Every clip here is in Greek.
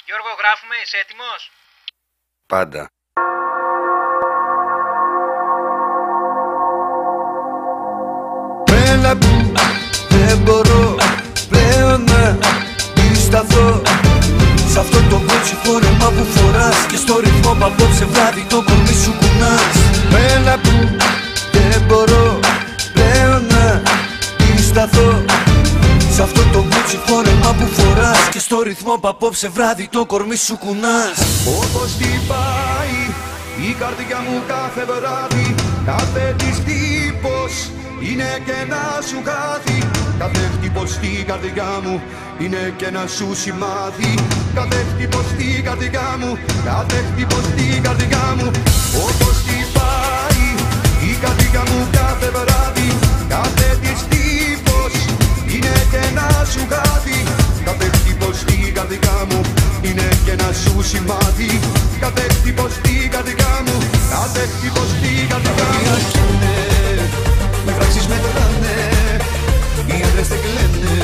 Γιώργο, γράφουμε, είσαι έτοιμος? Πάντα. Έλα που δεν μπορώ πλέον να σταθώ σ' αυτό το κότσι φόρεμα που φοράς και στο ρυθμό που απόψε βράδυ το κορμί σου κουνάς. Έλα που δεν μπορώ πλέον να σταθώ σ' αυτό το κότσι φόρεμα που φοράς και στο ρυθμό που απόψε βράδυ το κορμί σου κουνάς. Όπως χτυπάει η καρδιά μου κάθε βράδυ, κάθε της χτύπος είναι και ένα σου χάθη. Κάθε χτύπος στην καρδιά μου είναι και ένα σου σημάδι. Κάθε χτύπος στην καρδιά μου, κάθε χτύπος στην καρδιά μου. Όπως χτυπάει η καρδιά μου κάθε βράδυ, κάθε της χτύπος είναι και ένα σου χάθη. Κάθε χτύπος στην καρδιά μου είναι και ένα σου σημάδι. Κάθε χτύπος στην καρδιά μου, κάθε χτύπος στην καρδιά μου. Με πράξεις μετράνε, οι άντρες δεν κλαίνε,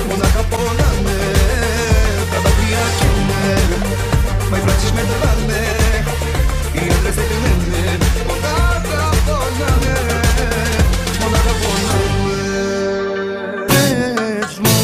μονάχα πονάνε. Τα δάκρυα καίνε, μα οι πράξεις μετράνε, οι άντρες δεν κλαίνε, μονάχα πονάνε, μονάχα πονάνε. Πες μου,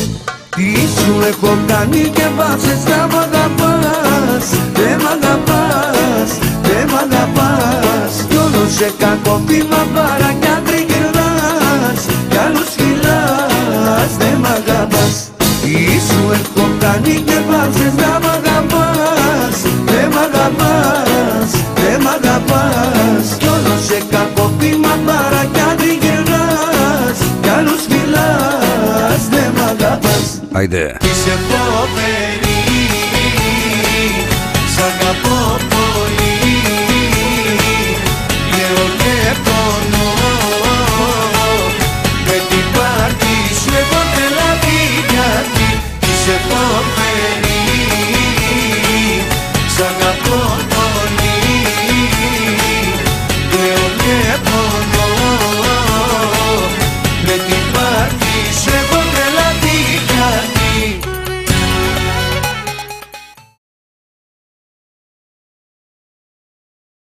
τι σου έχω κάνει και βάζεις να μ' αγαπάς. Δεν μ' αγαπάς, δεν μ' αγαπάς. Κι όλο σε κακό βήμα παρά κι αν τριγυρνάς, κι άλλους φυλάς. Δεν μ' αγαπάς, τι σου έχω κάνει και βάζεις να μ' αγαπάς. Δεν μ' αγαπάς, δεν μ' αγαπάς. Κι όλο σε κακό βήμα παρά κι αν τριγυρνάς, κι άλλους φυλάς. Δεν μ' αγαπάς. Άιντε.